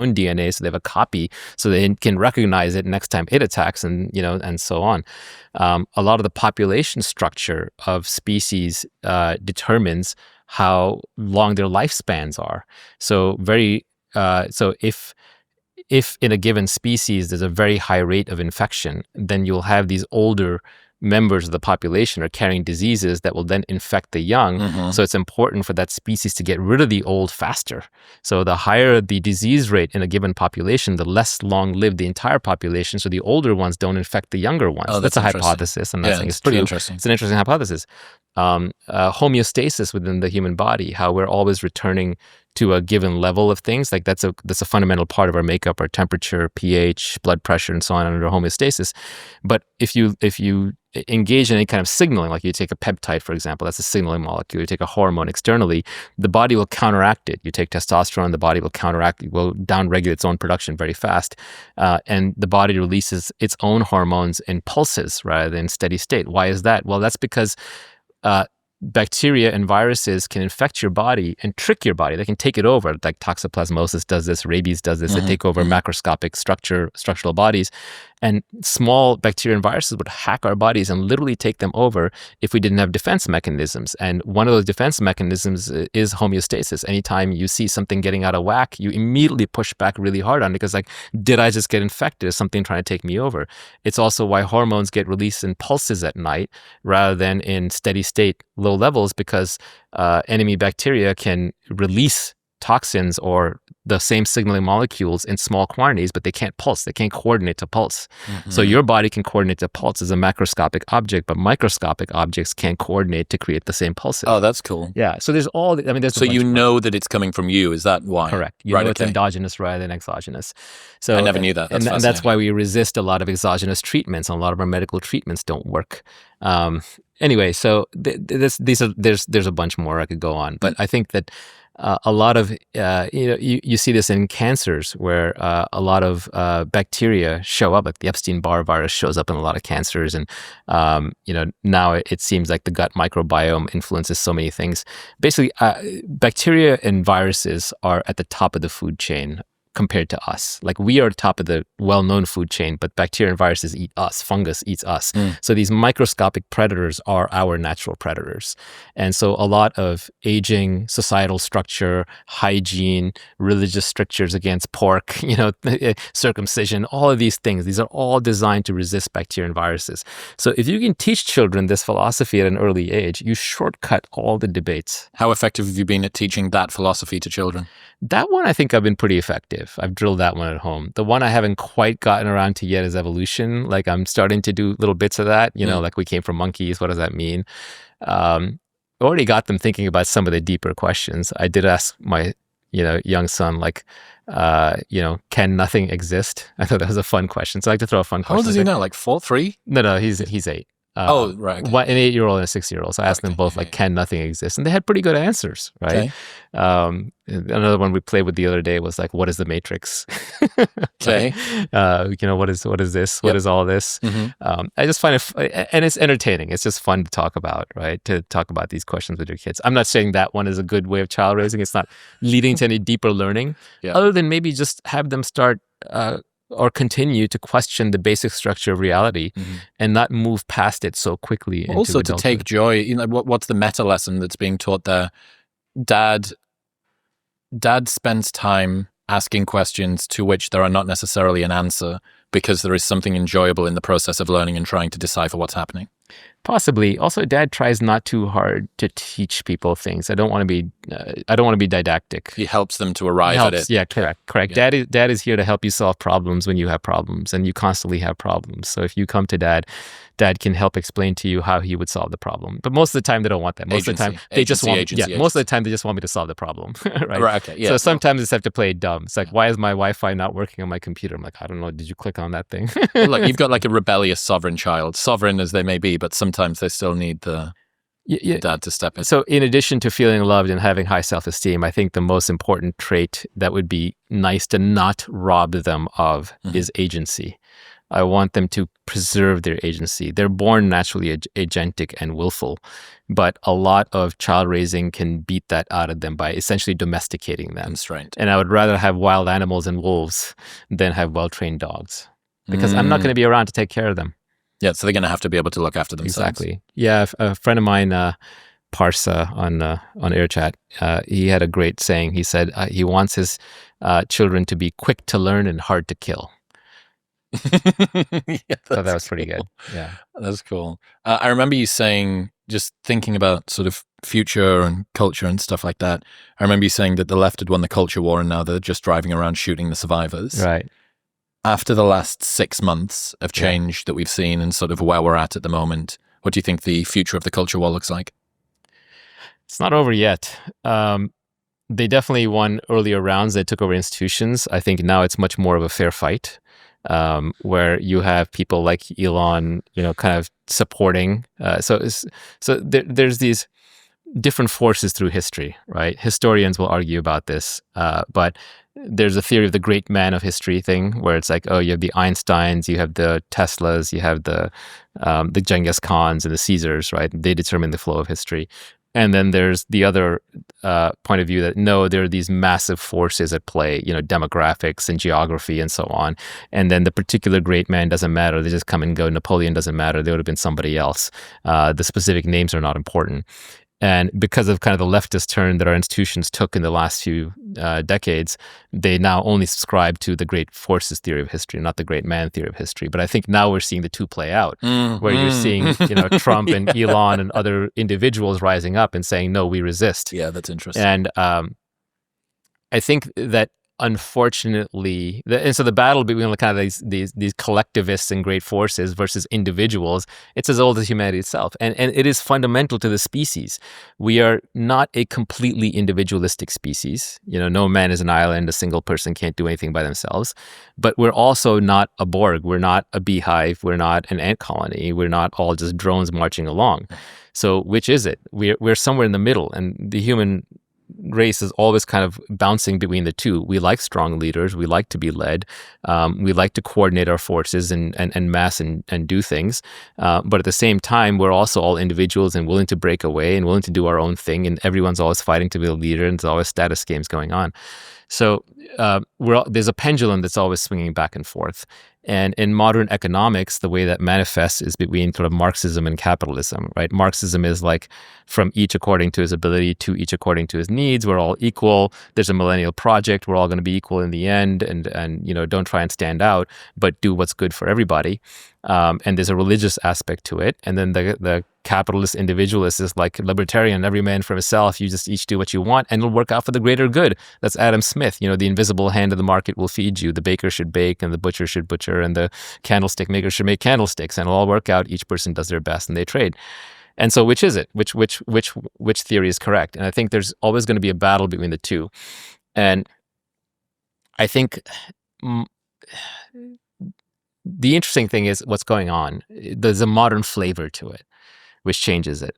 own DNA, so they have a copy, so they can recognize it next time it attacks, and and so on. A lot of the population structure of species determines how long their lifespans are. So if in a given species there's a very high rate of infection, then you'll have these older members of the population are carrying diseases that will then infect the young. So it's important for that species to get rid of the old faster. So the higher the disease rate in a given population, the less long-lived the entire population, so the older ones don't infect the younger ones. Oh, that's a hypothesis. I'm not saying it's pretty true. Interesting. It's an interesting hypothesis. Homeostasis within the human body, how we're always returning to a given level of things, like that's a fundamental part of our makeup, our temperature, pH, blood pressure, and so on under homeostasis. But if you engage in any kind of signaling, like you take a peptide, for example, that's a signaling molecule, you take a hormone externally, the body will counteract it. You take testosterone, the body will counteract it, will downregulate its own production very fast. And the body releases its own hormones in pulses rather than steady state. Why is that? Well, that's because bacteria and viruses can infect your body and trick your body. They can take it over. Like toxoplasmosis does this, rabies does this. They take over macroscopic structural bodies. And small bacteria and viruses would hack our bodies and literally take them over if we didn't have defense mechanisms. And one of those defense mechanisms is homeostasis. Anytime you see something getting out of whack, you immediately push back really hard on it because, like, did I just get infected? Is something trying to take me over? It's also why hormones get released in pulses at night rather than in steady state low levels, because enemy bacteria can release toxins or the same signaling molecules in small quantities, but they can't pulse. They can't coordinate to pulse. So your body can coordinate to pulse as a macroscopic object, but microscopic objects can't coordinate to create the same pulses. Oh, that's cool. Yeah. So there's there's so you know that it's coming from you. Is that why? Correct. You know it's endogenous rather than exogenous. So I never knew that. That's and that's why we resist a lot of exogenous treatments, and a lot of our medical treatments don't work. Anyway, so there's a bunch more I could go on, but I think that a lot of you see this in cancers where a lot of bacteria show up. Like the Epstein-Barr virus shows up in a lot of cancers, and now it seems like the gut microbiome influences so many things. Basically, bacteria and viruses are at the top of the food chain compared to us. Like, we are top of the well-known food chain, but bacteria and viruses eat us. Fungus eats us. So these microscopic predators are our natural predators. And so a lot of aging, societal structure, hygiene, religious strictures against pork, circumcision, all of these things, these are all designed to resist bacteria and viruses. So if you can teach children this philosophy at an early age, you shortcut all the debates. How effective have you been at teaching that philosophy to children? That one, I think I've been pretty effective. I've drilled that one at home. The one I haven't quite gotten around to yet is evolution. Like, I'm starting to do little bits of that, like we came from monkeys. What does that mean? Already got them thinking about some of the deeper questions. I did ask my, young son, like, can nothing exist? I thought that was a fun question. So I like to throw a fun question. How old is he now? Like 4, 3? No, he's 8. Right. Okay. An 8-year-old and a 6-year-old. So I asked them both, like, can nothing exist? And they had pretty good answers, right? Okay. Another one we played with the other day was like, what is the Matrix? Okay. What is this? What is all this? I just find it, and it's entertaining. It's just fun to talk about, right? To talk about these questions with your kids. I'm not saying that one is a good way of child raising. It's not leading to any deeper learning, other than maybe just have them start or continue to question the basic structure of reality and not move past it so quickly. Also, to take joy, what's the meta lesson that's being taught there? Dad spends time asking questions to which there are not necessarily an answer, because there is something enjoyable in the process of learning and trying to decipher what's happening. Possibly. Also, Dad tries not too hard to teach people things. I don't want to be didactic. He helps them to arrive at it. Yeah, correct. Yeah. Dad is here to help you solve problems when you have problems, and you constantly have problems. So if you come to Dad can help explain to you how he would solve the problem. But most of the time, they don't want that. Most of the time, they just want me to solve the problem. Right. Okay. Yeah. So sometimes I just have to play dumb. It's like, why is my Wi-Fi not working on my computer? I'm like, I don't know. Did you click on that thing? Look, you've got like a rebellious sovereign child, sovereign as they may be, but sometimes they still need the dad to step in. So in addition to feeling loved and having high self-esteem, I think the most important trait that would be nice to not rob them of is agency. I want them to preserve their agency. They're born naturally agentic and willful, but a lot of child raising can beat that out of them by essentially domesticating them. Constraint. And I would rather have wild animals and wolves than have well-trained dogs, because I'm not going to be around to take care of them. Yeah, so they're going to have to be able to look after themselves. Exactly. Yeah, a friend of mine, Parsa on AirChat, he had a great saying. He said he wants his children to be quick to learn and hard to kill. Yeah, So that was pretty good. Yeah. That's cool. I remember you saying, just thinking about sort of future and culture and stuff like that, I remember you saying that the left had won the culture war and now they're just driving around shooting the survivors. Right. After the last 6 months of change that we've seen and sort of where we're at the moment, what do you think the future of the culture war looks like? It's not over yet. They definitely won earlier rounds. They took over institutions. I think now it's much more of a fair fight, where you have people like Elon, kind of supporting. So there's these different forces through history, right? Historians will argue about this, but there's a theory of the great man of history thing, where it's like, oh, you have the Einsteins, you have the Teslas, you have the Genghis Khans and the Caesars, right? They determine the flow of history. And then there's the other point of view that, no, there are these massive forces at play, demographics and geography and so on. And then the particular great man doesn't matter. They just come and go. Napoleon doesn't matter. They would have been somebody else. The specific names are not important. And because of kind of the leftist turn that our institutions took in the last few decades, they now only subscribe to the great forces theory of history, not the great man theory of history. But I think now we're seeing the two play out, where you're seeing, Trump and Elon and other individuals rising up and saying, no, we resist. Yeah, that's interesting. And I think that, unfortunately, and so the battle between kind of these collectivists and great forces versus individuals, it's as old as humanity itself, and it is fundamental to the species. We are not a completely individualistic species. No man is an island. A single person can't do anything by themselves. But we're also not a Borg. We're not a beehive. We're not an ant colony. We're not all just drones marching along. So which is it? We're somewhere in the middle, and the human race is always kind of bouncing between the two. We like strong leaders. We like to be led. We like to coordinate our forces and mass and do things. But at the same time, we're also all individuals and willing to break away and willing to do our own thing. And everyone's always fighting to be a leader, and there's always status games going on. So there's a pendulum that's always swinging back and forth. And in modern economics, the way that manifests is between sort of Marxism and capitalism, right? Marxism is like from each according to his ability to each according to his needs. We're all equal. There's a millennial project. We're all going to be equal in the end. And don't try and stand out, but do what's good for everybody. And there's a religious aspect to it. And then the capitalist individualist is like libertarian, every man for himself. You just each do what you want and it'll work out for the greater good. That's Adam Smith. The invisible hand of the market will feed you. The baker should bake and the butcher should butcher and the candlestick maker should make candlesticks, and it'll all work out. Each person does their best and they trade. And so which is it? Which theory is correct? And I think there's always going to be a battle between the two. And I think the interesting thing is what's going on. There's a modern flavor to it, which changes it.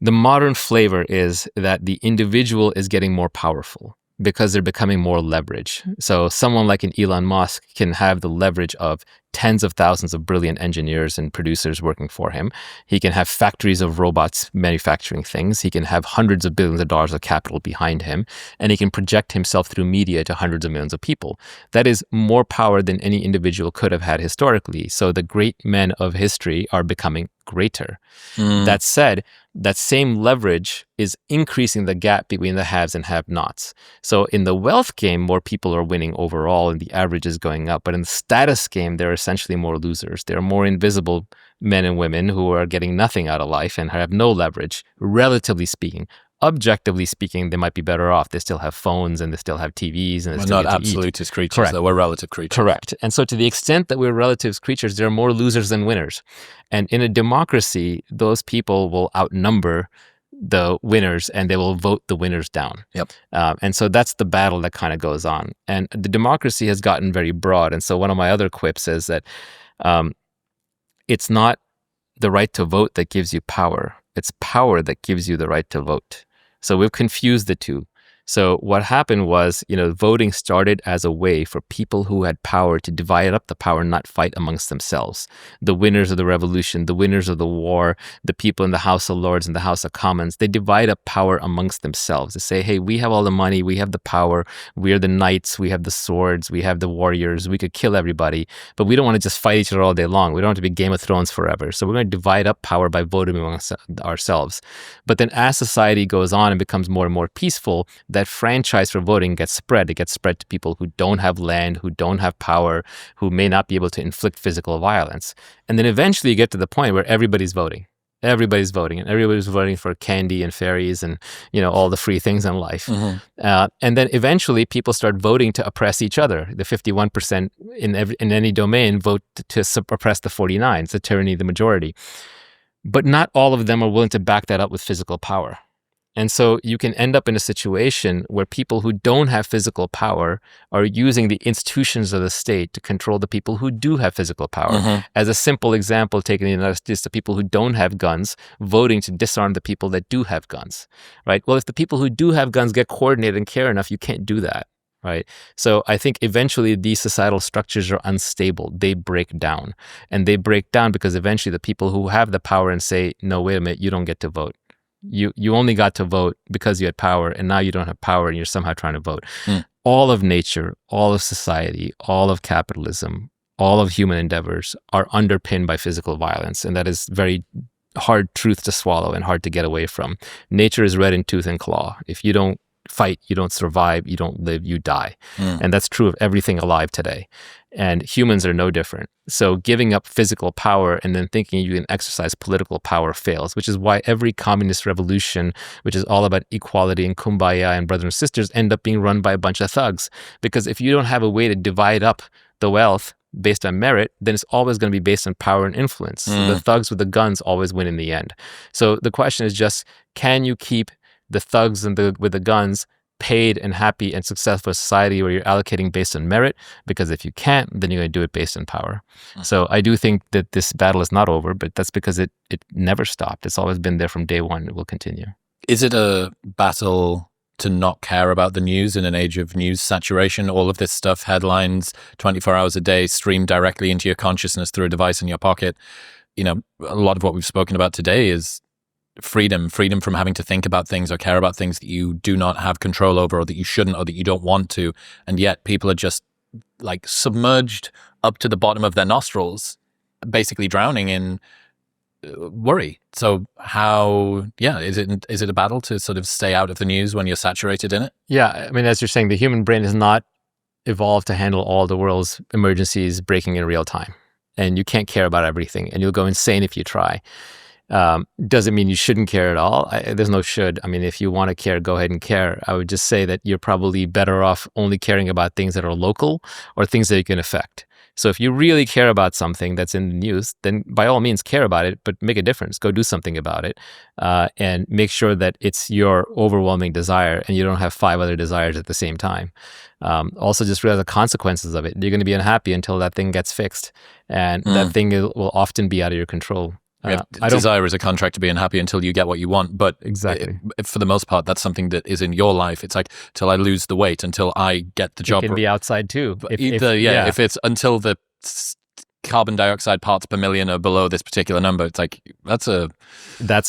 The modern flavor is that the individual is getting more powerful because they're becoming more leverage. So someone like an Elon Musk can have the leverage of tens of thousands of brilliant engineers and producers working for him. He can have factories of robots manufacturing things. He can have hundreds of billions of dollars of capital behind him, and he can project himself through media to hundreds of millions of people. That is more power than any individual could have had historically. So the great men of history are becoming greater. That said, that same leverage is increasing the gap between the haves and have-nots. So in the wealth game, more people are winning overall and the average is going up. But in the status game, there are essentially more losers. There are more invisible men and women who are getting nothing out of life and have no leverage, relatively speaking. Objectively speaking, they might be better off. They still have phones and they still have TVs. And they still not get to absolutist eat. creatures, Correct. though. We're relative creatures. Correct. And so to the extent that we're relative creatures, there are more losers than winners. And in a democracy, those people will outnumber the winners and they will vote the winners down. Yep. And so that's the battle that kind of goes on. And the democracy has gotten very broad. And so one of my other quips is that it's not the right to vote that gives you power. It's power that gives you the right to vote. So we've confused the two. So what happened was, voting started as a way for people who had power to divide up the power, not fight amongst themselves. The winners of the revolution, the winners of the war, the people in the House of Lords and the House of Commons, they divide up power amongst themselves. They say, hey, we have all the money, we have the power, we are the knights, we have the swords, we have the warriors, we could kill everybody, but we don't want to just fight each other all day long. We don't want to be Game of Thrones forever. So we're going to divide up power by voting amongst ourselves. But then as society goes on and becomes more and more peaceful, that franchise for voting gets spread. It gets spread to people who don't have land, who don't have power, who may not be able to inflict physical violence. And then eventually you get to the point where everybody's voting. Everybody's voting, and everybody's voting for candy and fairies and, all the free things in life. And then eventually people start voting to oppress each other. The 51% in any domain vote to oppress the 49. It's the tyranny of the majority. But not all of them are willing to back that up with physical power. And so you can end up in a situation where people who don't have physical power are using the institutions of the state to control the people who do have physical power. As a simple example, taking the United States, the people who don't have guns voting to disarm the people that do have guns, right? Well, if the people who do have guns get coordinated and care enough, you can't do that, right? So I think eventually these societal structures are unstable. They break down. And they break down because eventually the people who have the power and say, no, wait a minute, you don't get to vote. You only got to vote because you had power, and now you don't have power and you're somehow trying to vote. All of nature, all of society, all of capitalism, all of human endeavors are underpinned by physical violence. And that is very hard truth to swallow and hard to get away from. Nature is red in tooth and claw. If you don't fight, you don't survive, you don't live, you die. And that's true of everything alive today. And humans are no different. So giving up physical power and then thinking you can exercise political power fails, which is why every communist revolution, which is all about equality and kumbaya and brothers and sisters, end up being run by a bunch of thugs. Because if you don't have a way to divide up the wealth based on merit, then it's always going to be based on power and influence. The thugs with the guns always win in the end. So the question is just, can you keep the thugs and with the guns paid and happy and successful society where you're allocating based on merit? Because if you can't, then you're going to do it based on power. So I do think that this battle is not over, but that's because it never stopped. It's always been there from day one. It will continue. Is it a battle to not care about the news in an age of news saturation? All of this stuff, headlines, 24 hours a day, streamed directly into your consciousness through a device in your pocket. A lot of what we've spoken about today is freedom from having to think about things or care about things that you do not have control over, or that you shouldn't, or that you don't want to. And yet people are just like submerged up to the bottom of their nostrils, basically drowning in worry. So how, is it a battle to sort of stay out of the news when you're saturated in it? Yeah. I mean, as you're saying, the human brain is not evolved to handle all the world's emergencies breaking in real time. And you can't care about everything, and you'll go insane if you try. Doesn't mean you shouldn't care at all. There's no should. I mean, if you want to care, go ahead and care. I would just say that you're probably better off only caring about things that are local or things that you can affect. So if you really care about something that's in the news, then by all means care about it, but make a difference. Go do something about it, and make sure that it's your overwhelming desire and you don't have 5 other desires at the same time. Also, just realize the consequences of it. You're going to be unhappy until that thing gets fixed, and that thing will often be out of your control. Desire is a contract to be unhappy until you get what you want. But exactly, for the most part, that's something that is in your life. It's like, till I lose the weight, until I get the job. It can be outside too. If it's until the carbon dioxide parts per million are below this particular number, it's like, that's a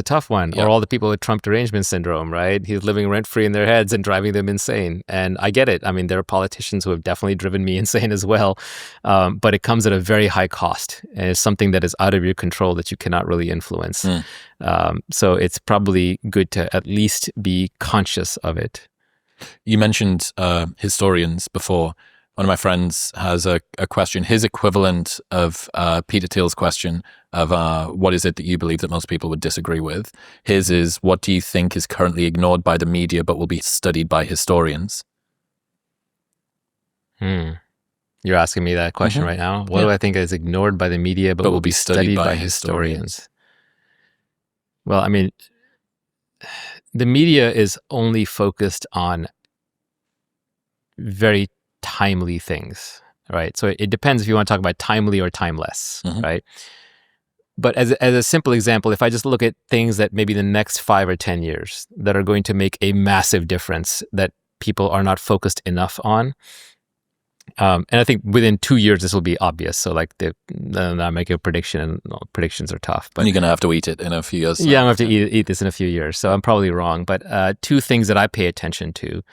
tough one. Or all the people with Trump derangement syndrome, right? He's living rent-free in their heads and driving them insane. And I get it. I mean, there are politicians who have definitely driven me insane as well. But it comes at a very high cost. And it's something that is out of your control that you cannot really influence. So it's probably good to at least be conscious of it. You mentioned historians before. One of my friends has a question, his equivalent of Peter Thiel's question of what is it that you believe that most people would disagree with? His is, what do you think is currently ignored by the media but will be studied by historians? You're asking me that question right now? What do I think is ignored by the media but will be studied by historians? Well, I mean, the media is only focused on very timely things, right? So it depends if you want to talk about timely or timeless, right? But as a simple example, if I just look at things that maybe the next 5 or 10 years that are going to make a massive difference, that people are not focused enough on. And I think within 2 years, this will be obvious. So like I'm making a prediction, and predictions are tough. But you're going to have to eat it in a few years. Yeah, I'm going to have to eat this in a few years. So I'm probably wrong. But 2 things that I pay attention to.